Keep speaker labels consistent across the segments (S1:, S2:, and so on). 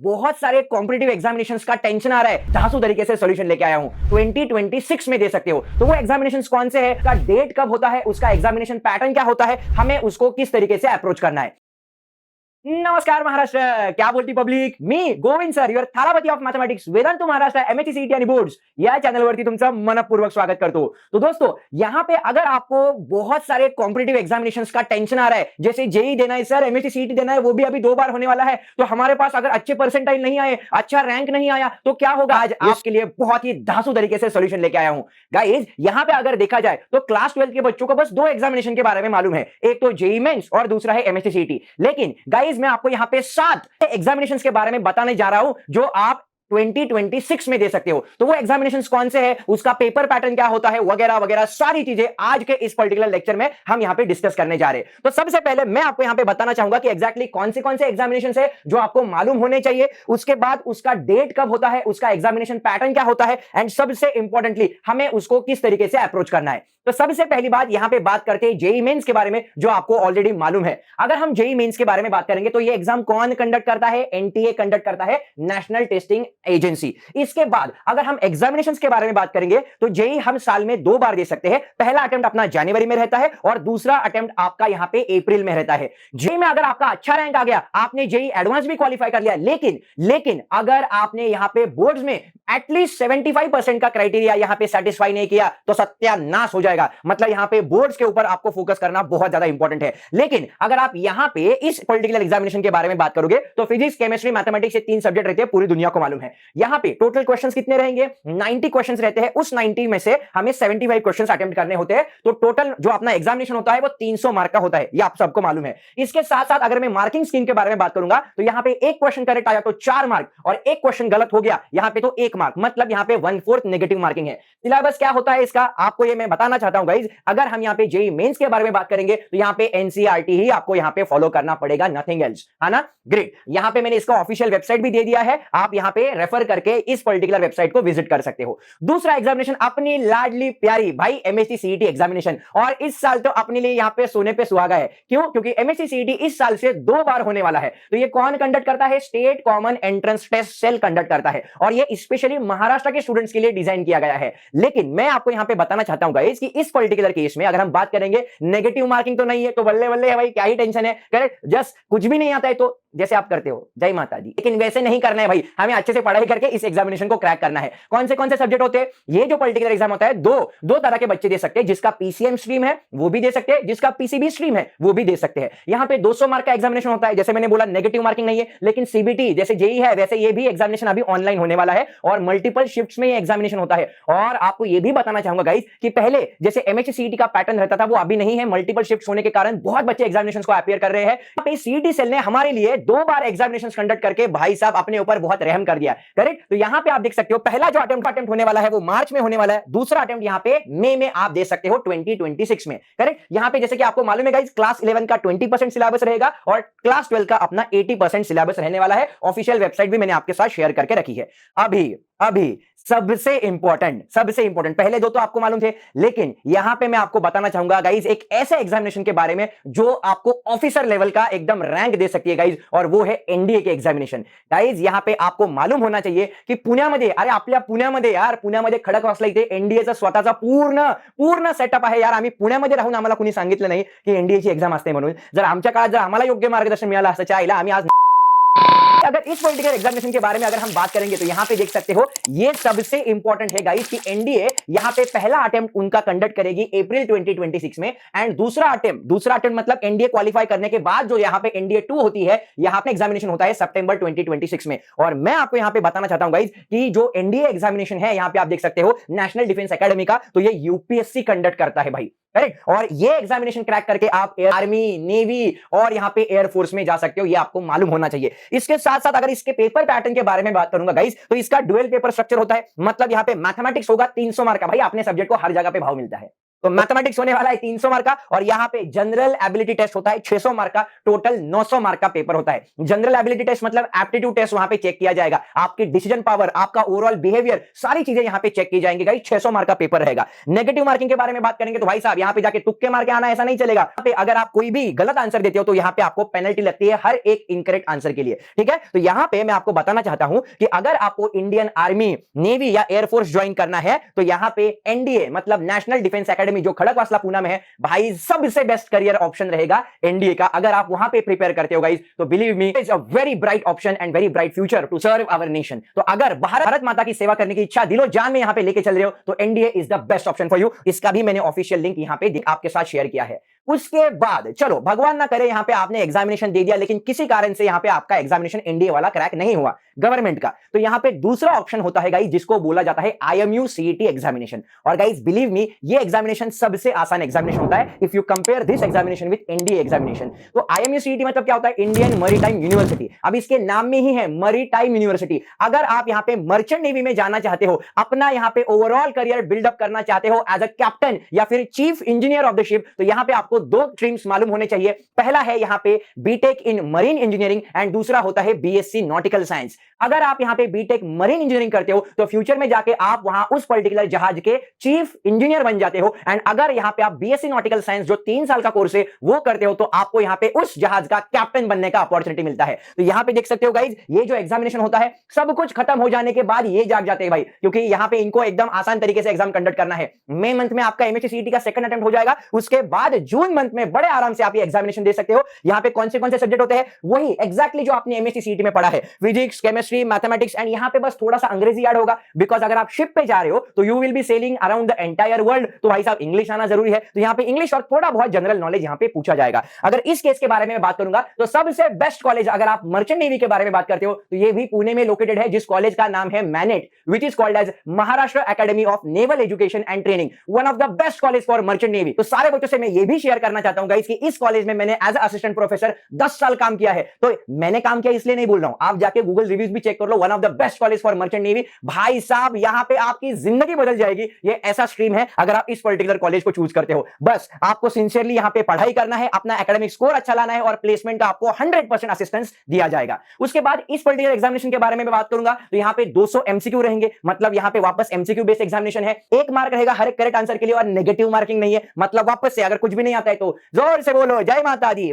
S1: बहुत सारे competitive examinations का टेंशन आ रहा है, धांसू तरीके से सॉल्यूशन लेके आया हूं। 2026 में दे सकते हो। तो वो एग्जामिनेशंस कौन से है, का डेट कब होता है, उसका एग्जामिनेशन पैटर्न क्या होता है, हमें उसको किस तरीके से अप्रोच करना है। नमस्कार महाराष्ट्र, क्या बोलती पब्लिक, मी Govind sir, your Thalapathy of mathematics, Vedant Maharashtra, MSc CET आणि बोर्ड्स या चॅनलवरती तुमचं मनपूर्वक स्वागत करतो। तो दोस्तों, यहां पे अगर आपको बहुत सारे कॉम्पिटिटिव एग्जामिनेशंस का टेंशन आ रहा है, जैसे जेई देना है सर, एमएससी सीईटी देना है, वो भी अभी 2 बार होने वाला है, तो हमारे पास अगर अच्छे परसेंटाइल नहीं आए, अच्छा रैंक नहीं आया, तो क्या होगा। आज आपके लिए बहुत ही धांसू तरीके से सॉल्यूशन लेके आया हूं। गाइस, यहां पे अगर देखा जाए तो क्लास 12 के बच्चों को बस 2 एग्जामिनेशन के बारे में मालूम है, एक तो जेई मेंस और दूसरा है एमएससी सीईटी। लेकिन गाइस, मैं आपको यहां पे 7 एग्जामिनेशंस के बारे में बताने जा रहा हूं जो आप 2026 में दे सकते हो। तो वो एग्जामिनेशंस कौन से हैं, उसका पेपर पैटर्न क्या होता है, वगैरह वगैरह सारी चीजें आज के इस पर्टिकुलर लेक्चर में हम यहां पे डिस्कस करने जा रहे हैं। तो सबसे पहले मैं आपको यहां पे बताना चाहूंगा कि एग्जैक्टली कौन से एग्जामिनेशंस है जो आपको मालूम होने चाहिए, उसके बाद उसका डेट कब होता है, उसका एग्जामिनेशन पैटर्न क्या होता है, एंड सबसे इंपॉर्टेंटली हमें उसको किस तरीके से अप्रोच करना है। तो सबसे पहली बात यहां पे बात करते हैं जेई मेंस के बारे में, जो आपको ऑलरेडी मालूम है। अगर हम जेई मेंस के बारे में बात करेंगे तो ये एग्जाम कौन कंडक्ट करता है, एनटीए कंडक्ट करता है, नेशनल टेस्टिंग एजेंसी। इसके बाद अगर हम एग्जामिनेशंस के बारे में बात करेंगे तो जेई हम साल में 2 बार दे सकते हैं। पहला अटेम्प्ट अपना जनवरी में रहता है और दूसरा अटेम्प्ट आपका यहां पे अप्रैल में रहता है। जेई में अगर आपका अच्छा रैंक आ गया, आपने जेई एडवांस भी क्वालिफाई कर लिया, लेकिन अगर आपने यहां पे बोर्ड्स में एटलीस्ट 75% का क्राइटेरिया यहां पे सेटिस्फाई नहीं किया तो सत्यानाश हो जाएगा। मतलब यहां पे बोर्ड्स के ऊपर आपको फोकस करना बहुत ज्यादा इंपॉर्टेंट है। लेकिन अगर आप यहां पे इस पर्टिकुलर एग्जामिनेशन के बारे में बात करोगे तो फिजिक्स, केमिस्ट्री, मैथमेटिक्स ये 3 सब्जेक्ट रहते हैं, पूरी दुनिया को मालूम है। यहां पे टोटल क्वेश्चंस कितने रहेंगे, 90 क्वेश्चंस रहते हैं। उस 90 में से हमें 75 क्वेश्चंस अटेम्प्ट करने होते हैं। तो टोटल जो अपना एग्जामिनेशन होता है वो 300 मार्क का होता है, ये आप सबको मालूम है। इसके साथ साथ अगर मैं मार्किंग स्कीम के बारे में बात करूंगा तो यहां पे एक क्वेश्चन करेक्ट आया तो 4 मार्क, और एक क्वेश्चन गलत हो गया यहां पे तो 1 मार्क, मतलब यहां पे 1/4 नेगेटिव मार्किंग है। सिलेबस क्या होता है इसका, आपको ये मैं बताना चाहता हूं गाइस। अगर हम यहां पे जेई मेंस के बारे में बात करेंगे तो यहां पे एनसीईआरटी ही आपको यहां पे फॉलो करना पड़ेगा, नथिंग एल्स, है ना। ग्रेट, यहां पे मैंने इसका ऑफिशियल वेबसाइट भी दे दिया है, आप यहां पे रेफर करके इस पर्टिकुलर वेबसाइट को विजिट कर सकते हो। दूसरा एग्जामिनेशन अपनी लाडली प्यारी भाई एमएससी सीईटी एग्जामिनेशन, और इस साल तो अपने लिए यहां पे सोने पे सुहागा है। क्यों? क्योंकि एमएससी सीईटी इस साल से 2 बार होने वाला है। तो ये कौन कंडक्ट करता है, state common entrance test cell conduct करता है, और ये स्पेशली महाराष्ट्र के स्टूडेंट्स के लिए डिजाइन किया गया है। लेकिन मैं आपको यहां पे बताना चाहता हूं गाइस कि इस पर्टिकुलर केस में अगर हम बात करेंगे नेगेटिव मार्किंग तो नहीं है, तो बल्ले बल्ले है भाई, क्या ही टेंशन है। करेक्ट, जस्ट कुछ भी नहीं आता है तो जैसे आप करते हो, जय माता दी, लेकिन वैसे नहीं करना है भाई, हमें अच्छे से पढ़ाई करके इस एग्जामिनेशन को क्रैक करना है। कौन से सब्जेक्ट होते हैं, ये जो पर्टिकुलर एग्जाम होता है, दो तरह के बच्चे दे सकते हैं। जिसका पीसीएम स्ट्रीम है वो भी दे सकते हैं, जिसका पीसीबी स्ट्रीम है वो भी दे सकते हैं। यहां पे 200 मार्क का एग्जामिनेशन होता है, जैसे मैंने बोला नेगेटिव मार्किंग नहीं है। लेकिन सीबीटी जैसे जेई है वैसे ये भी एग्जामिनेशन अभी ऑनलाइन होने वाला है, और मल्टीपल शिफ्ट्स में ये एग्जामिनेशन होता है। और आपको ये भी बताना चाहूंगा गाइस कि पहले जैसे एमएससी सीईटी का पैटर्न रहता था वो अभी नहीं है, मल्टीपल शिफ्ट्स होने के कारण बहुत बच्चे एग्जामिनेशन को अपीयर कर रहे हैं। सीईटी सेल ने हमारे लिए 2 बार एग्जामिनेशन कंडक्ट करके भाई साहब अपने ऊपर बहुत रहम कर दिया। करेक्ट, तो यहां पे आप देख सकते हो पहला जो अटेम्प्ट होने वाला है वो मार्च में होने वाला है, दूसरा अटेम्प्ट यहां पे मई में आप दे सकते हो 2026 में। करेक्ट, यहां पे जैसे कि आपको मालूम है गाइस, क्लास 11 का 20% सिलेबस रहेगा और क्लास 12 का अपना 80% सिलेबस रहने वाला है। ऑफिशियल वेबसाइट भी मैंने आपके साथ शेयर करके रखी है। अभी सबसे इंपॉर्टेंट, पहले 2 तो आपको मालूम थे, लेकिन यहां पे मैं आपको बताना चाहूंगा गाइस एक ऐसे एग्जामिनेशन के बारे में जो आपको ऑफिसर लेवल का एकदम रैंक दे सकती है गाइस, और वो है एनडीए के एग्जामिनेशन। गाइस यहां पे आपको मालूम होना चाहिए कि पुण्यामध्ये, अरे आपल्या पुण्यामध्ये यार, पुण्यामध्ये खडकवासला इथे एनडीएचा स्वतःचा पूर्ण सेटअप आहे यार। आम्ही पुण्यामध्ये राहून आम्हाला कुणी सांगितलं नाही की एनडीएची एक्झाम असते म्हणून। जर आमच्या काळात जर आम्हाला योग्य मार्गदर्शन मिळालं असतं चाहेला आम्ही आज। अगर इस पर्टिकुलर एग्जामिनेशन के बारे में अगर हम बात करेंगे तो यहां पे देख सकते हो ये सबसे इंपॉर्टेंट है गाइस कि एनडीए यहां पे पहला अटेम्प्ट उनका कंडक्ट करेगी अप्रैल 2026 में, एंड दूसरा अटेम्प्ट मतलब एनडीए क्वालिफाई करने के बाद जो यहां पे एनडीए 2 होती है, यहां पे एग्जामिनेशन होता है सितंबर 2026 में। और मैं आपको यहां पे बताना चाहता हूं गाइस कि जो एनडीए एग्जामिनेशन है यहां पे आप देख सकते हो नेशनल डिफेंस एकेडमी का, तो ये यूपीएससी कंडक्ट करता है भाई। करेक्ट, और ये एग्जामिनेशन क्रैक करके आप आर्मी, नेवी और यहां पे एयरफोर्स में जा सकते हो, ये आपको मालूम होना चाहिए। इसके साथ साथ अगर इसके पेपर पैटर्न के बारे में बात करूंगा गाइस तो इसका डुअल पेपर स्ट्रक्चर होता है, मतलब यहां पे मैथमेटिक्स होगा 300 मार्क का, भाई अपने सब्जेक्ट को हर जगह पे भाव मिलता है। तो मैथमेटिक्स होने वाला है 300 मार्क का, और यहां पे जनरल एबिलिटी टेस्ट होता है 600 मार्क का, टोटल 900 मार्क का पेपर होता है। जनरल एबिलिटी टेस्ट मतलब एप्टीट्यूड टेस्ट, वहां पे चेक किया जाएगा आपकी डिसीजन पावर, आपका ओवरऑल बिहेवियर, सारी चीजें यहां पे चेक की जाएंगी गाइस। 600 मार्क का पेपर रहेगा। नेगेटिव मार्किंग के बारे में बात करेंगे तो भाई साहब यहां पे जाके तुक्के मार के आना ऐसा नहीं चलेगा। यहाँ पे अगर आप कोई भी गलत आंसर देते हो तो यहां पे आपको पेनल्टी लगती है हर एक इनकरेक्ट आंसर के लिए, ठीक है। तो यहां पे मैं आपको बताना चाहता हूं कि अगर आपको इंडियन आर्मी, नेवी या एयरफोर्स ज्वाइन करना है तो यहां पे एनडीए मतलब नेशनल डिफेंस एकेडमी जो खड़गवासला पूना में है, भाई सबसे बेस्ट करियर ऑप्शन रहेगा एनडीए का। अगर आप वहां पे प्रिपेयर करते हो गाइस तो believe me is a very bright option and very bright future to serve our nation. तो अगर भारत माता की सेवा करने की इच्छा दिलो जान में यहां पे लेके चल रहे हो तो NDA is the best option for you. इसका भी मैंने ऑफिशियल लिंक यहां पे आपके साथ शेयर किया है। उसके बाद चलो भगवान ना करे यहां पे आपने एग्जामिनेशन दे दिया लेकिन किसी कारण से यहां पे आपका एग्जामिनेशन एनडीए वाला क्रैक नहीं हुआ गवर्नमेंट का, तो यहां पे दूसरा ऑप्शन होता है गाइस जिसको बोला जाता है आईएमयू सीईटी एग्जामिनेशन। और गाइस बिलीव मी ये एग्जामिनेशन सबसे आसान एग्जामिनेशन होता है if you compare this examination with NDA examination. तो आईएमयू सीईटी मतलब क्या होता है? Indian maritime university. अब इसके नाम में ही है मैरीटाइम यूनिवर्सिटी। अगर आप यहां पे मर्चेंट नेवी में जाना चाहते हो, अपना यहां पे ओवरऑल करियर बिल्डअप करना चाहते हो एज अ कैप्टन या फिर chief engineer of the ship, तो यहां पे आपको दो स्ट्रीम्स मालूम होने चाहिए। पहला है यहां पे BTech in marine engineering and दूसरा होता है बीएससी नॉटिकल साइंस। अगर आप यहां पे बीटेक मरीन इंजीनियरिंग करते हो तो फ्यूचर में जाके आप वहां उस पर्टिकुलर जहाज के चीफ इंजीनियर बन जाते हो। एंड अगर यहां पे आप बीएससी नॉटिकल साइंस जो 3 साल का कोर्स है वो करते हो तो आपको यहां पे उस जहाज का कैप्टन बनने का अपॉर्चुनिटी मिलता है। तो यहां पे देख सकते हो गाइज ये जो एग्जामिनेशन होता है सब कुछ खत्म हो जाने के बाद ये जाग जाते हैं भाई, क्योंकि यहां पे इनको एकदम आसान तरीके से एग्जाम कंडक्ट करना है। मई मंथ में आपका एमएससी सीईटी का सेकंड अटेम्प्ट हो जाएगा, उसके बाद जून मंथ में बड़े आराम से आप ये एग्जामिनेशन दे सकते हो। यहां पे कौन से सब्जेक्ट होते हैं? वही एग्जैक्टली जो आपने एमएससी सीईटी में पढ़ा है, फिजिक्स, केमिस्ट्री, मैथमेटिक्स, एंड यहां पे बस थोड़ा सा अंग्रेजी ऐड होगा बिकॉज अगर आप शिप पे जा रहे हो तो you will be selling around the entire world, तो भाई साहब इंग्लिश आना जरूरी है। तो यहां पे इंग्लिश और थोड़ा बहुत जनरल नॉलेज यहां पे पूछा जाएगा। अगर इस केस के बारे में बात करूंगा तो सबसे बेस्ट कॉलेज अगर आप मर्चेंट नेवी के बारे में बात करते हो तो ये भी पुणे में लोकेटेड है, जिस कॉलेज का नाम है MANET, which is called as Maharashtra academy of naval education and training, one of the best college for merchant navy. तो सारे बच्चों से मैं ये भी शेयर करना चाहता हूं गाइस कि इस कॉलेज में मैंने एज असिस्टेंट प्रोफेसर 10 साल काम किया है। तो मैंने काम किया इसलिए नहीं बोल रहा हूं, आप जाके गूगल रिव्यूज भी चेक कर लो, one of the best college for merchant navy. भाई साहब यहां पे आपकी जिंदगी बदल जाएगी। ये ऐसा स्ट्रीम है अगर आप इस पर्टिकुलर कॉलेज को चूज करते हो, बस आपको सिंसियरली यहां पे पढ़ाई करना है, अपना एकेडमिक स्कोर अच्छा लाना है और प्लेसमेंट का आपको 100% असिस्टेंस दिया जाएगा। उसके बाद इस पर्टिकुलर एग्जामिनेशन के बारे में मैं बात करूंगा तो यहां पे 200 एमसीक्यू रहेंगे, मतलब यहां पे वापस एमसीक्यू बेस्ड एग्जामिनेशन है। 1 मार्क रहेगा हर एक करेक्ट आंसर के लिए और नेगेटिव मार्किंग नहीं है, मतलब वापस से अगर कुछ भी नहीं आता है तो जोर से बोलो जय माता दी।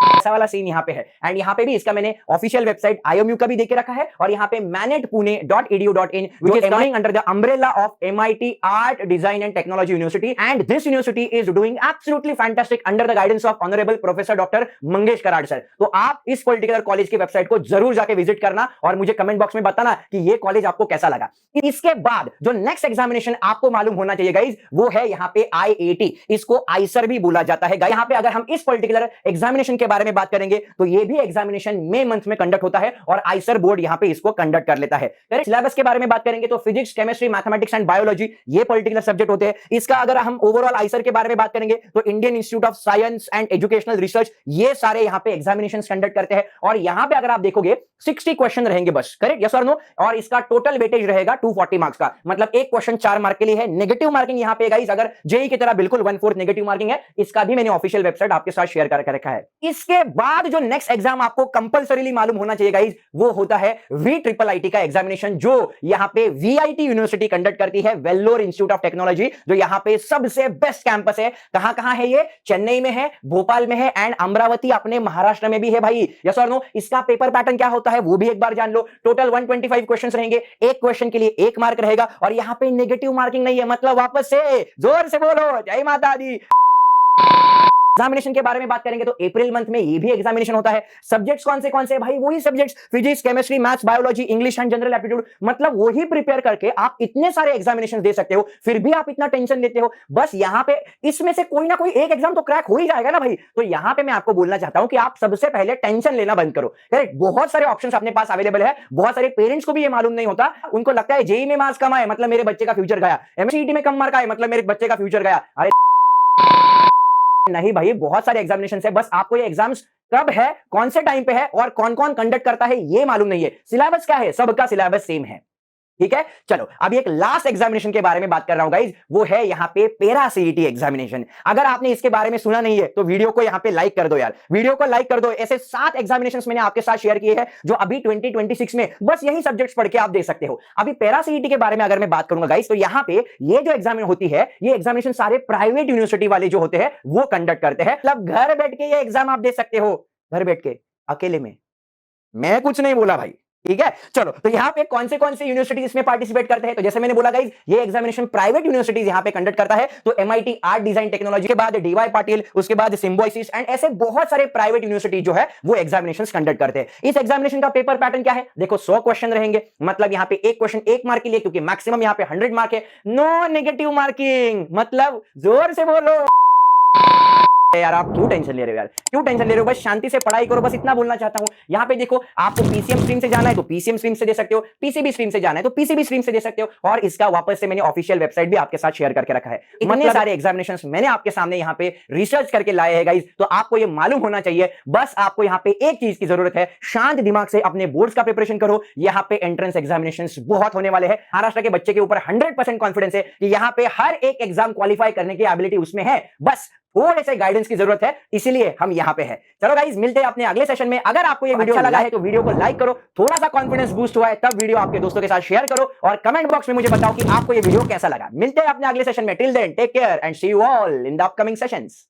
S1: ऐसा वाला सीन यहां पे है। एंड यहां पे भी इसका मैंने ऑफिशियल वेबसाइट आईएमयू का भी देके रखा है और यहां पे manetpune.edu.in which is coming under the umbrella of MIT Art Design and Technology University, and this university is doing absolutely fantastic under the guidance of Honorable Professor Dr. Mangesh Karad sir. तो आप इस पर्टिकुलर कॉलेज की website को जरूर जाके visit करना और मुझे कमेंट बॉक्स में बताना कि ये कॉलेज आपको कैसा लगा। इसके बाद जो नेक्स्ट एग्जामिनेशन आपको मालूम होना चाहिए गाइज वो है यहां पे आईएटी, इसको आईसर भी बोला जाता है। यहां पे अगर हम इस पर्टिकुलर एग्जामिनेशन के बारे में बात करेंगे तो ये भी एग्जामिनेशन मई मंथ में कंडक्ट होता है और आईसर बोर्ड यहां पे इसको कंडक्ट कर लेता है। सिलेबस के बारे में बात करेंगे तो physics, chemistry, mathematics and biology ये पर्टिकुलर सब्जेक्ट होते हैं। इसका अगर हम ओवरऑल आईसर के बारे में बात करेंगे तो Indian institute of science and educational research ये सारे यहां पे एग्जामिनेशन कंडक्ट करते हैं और यहां पे अगर आप देखोगे 60 क्वेश्चन रहेंगे बस, करेक्ट, यस और नो, और इसका टोटल वेटेज रहेगा 240 मार्क्स का, मतलब एक क्वेश्चन 4 मार्क के लिए है। नेगेटिव मार्किंग यहां पे गाइस अगर जेई की तरह बिल्कुल 1/4 नेगेटिव मार्किंग है, इसका भी मैंने ऑफिशियल वेबसाइट आपके साथ शेयर करके रखा है। इसके बाद जो नेक्स्ट एग्जाम आपको कंपलसरीली मालूम होना चाहिए गाइस वो होता है VIIT का एग्जामिनेशन, जो यहां पे VIT यूनिवर्सिटी कंडक्ट करती है, वेल्लोर इंस्टीट्यूट ऑफ टेक्नोलॉजी, जो यहां पे सबसे बेस्ट कैंपस है। कहां है ये? चेन्नई में है, भोपाल में है एंड अमरावती अपने महाराष्ट्र में भी है भाई, यस और नो। इसका पेपर पैटर्न क्या होता है वो भी एक बार जान लो। टोटल 125 क्वेश्चंस रहेंगे, एक क्वेश्चन के लिए 1 मार्क रहेगा और यहां पे नेगेटिव मार्किंग नहीं है, मतलब वापस से जोर से बोलो जय माता दी। एग्जामिनेशन के बारे में बात करेंगे तो अप्रैल मंथ में ये भी एग्जामिनेशन होता है। सब्जेक्ट्स कौन से भाई? वही subjects, physics, chemistry, maths, biology, English and general aptitude, मतलब वही प्रिपेयर करके आप इतने सारे एग्जामिनेशन दे सकते हो, फिर भी आप इतना टेंशन लेते हो। बस यहां पे इसमें से कोई ना कोई एक एग्जाम तो क्रैक हो ही जाएगा ना भाई। तो यहां पे मैं आपको बोलना चाहता हूं कि आप सबसे पहले टेंशन लेना बंद करो, करेक्ट। बहुत सारे ऑप्शंस अपने पास अवेलेबल है, बहुत सारे पेरेंट्स को भी ये मालूम नहीं होता, उनको लगता है जेईई में मार्क्स कम आए मतलब मेरे बच्चे का फ्यूचर गया, एमसीईटी में कम मार्क आए मतलब मेरे बच्चे का फ्यूचर गया। अरे नहीं भाई, बहुत सारे एग्जामिनेशन है, बस आपको ये एग्जाम्स कब है, कौन से टाइम पे है और कौन कौन कंडक्ट करता है ये मालूम नहीं है। सिलेबस क्या है? सबका सिलेबस सेम है। ठीक है, चलो अभी एक लास्ट एग्जामिनेशन के बारे में बात कर रहा हूं गाइज, वो है यहां पे पैरा सीईटी एग्जामिनेशन। अगर आपने इसके बारे में सुना नहीं है तो वीडियो को यहां पे लाइक कर दो यार, वीडियो को लाइक कर दो। ऐसे 7 एग्जामिनेशंस मैंने आपके साथ शेयर किए हैं जो अभी 2026 में बस यही सब्जेक्ट्स पढ़ के आप दे सकते हो। अभी पैरा सीईटी के बारे में अगर मैं बात करूंगा गाइज, तो यहां पे ये जो एग्जामिनेशन होती है, ये एग्जामिनेशन सारे प्राइवेट यूनिवर्सिटी वाले जो होते हैं वो कंडक्ट करते हैं। मतलब घर बैठ के ये एग्जाम आप दे सकते हो, घर बैठ के अकेले में। मैं कुछ नहीं बोला भाई, ठीक है। चलो, तो यहां पे कौन से यूनिवर्सिटीज इसमें पार्टिसिपेट करते हैं, तो जैसे मैंने बोला गाइस, ये एग्जामिनेशन प्राइवेट यूनिवर्सिटीज यहां पे कंडक्ट करता है। तो एमआईटी आर्ट डिजाइन टेक्नोलॉजी के बाद डीवाई पाटिल, उसके बाद सिम्बोसिस एंड ऐसे बहुत सारे प्राइवेट यूनिवर्सिटी जो है वो एग्जामिनेशंस कंडक्ट करते हैं। इस एग्जामिनेशन का पेपर पैटर्न क्या है, देखो 100 क्वेश्चन रहेंगे, मतलब यहां पे एक क्वेश्चन 1 मार्क के लिए, क्योंकि मैक्सिमम यहां पे 100 मार्क है। नो नेगेटिव मार्किंग, मतलब जोर से बोलो यार, आप क्यों टेंशन ले रहे हो यार, क्यों टेंशन ले रहे हो, बस शांति से पढ़ाई करो, बस इतना बोलना चाहता हूं। यहां पे देखो, आपको पीसीएम स्ट्रीम से जाना है तो पीसीएम स्ट्रीम से दे सकते हो, पीसीबी स्ट्रीम से जाना है तो पीसीबी स्ट्रीम से दे सकते हो। और इसका वापस से मैंने ऑफिशियल वेबसाइट भी आपके साथ शेयर करके रखा है। इतने सारे एग्जामिनेशंस मैंने आपके सामने यहां पे रिसर्च करके लाए हैं गाइस, तो आपको ये मालूम होना चाहिए। बस आपको यहां पे एक चीज की जरूरत है, शांत दिमाग से अपने बोर्ड्स का प्रिपरेशन करो। यहां पे एंट्रेंस एग्जामिनेशंस बहुत होने वाले हैं। महाराष्ट्र के बच्चे के ऊपर 100% कॉन्फिडेंस है कि यहां पे हर एक एग्जाम क्वालिफाई करने की एबिलिटी उसमें है, बस थोड़े से गाइडेंस की जरूरत है, इसीलिए हम यहां पे हैं। चलो गाइस, मिलते हैं अपने अगले सेशन में। अगर आपको ये वीडियो अच्छा लगा है तो वीडियो को लाइक करो, थोड़ा सा कॉन्फिडेंस बूस्ट हुआ है तब वीडियो आपके दोस्तों के साथ शेयर करो, और कमेंट बॉक्स में मुझे बताओ कि आपको ये वीडियो कैसा लगा। मिलते हैं अपने अगले सेशन में। Till then take care and see you all in the upcoming sessions.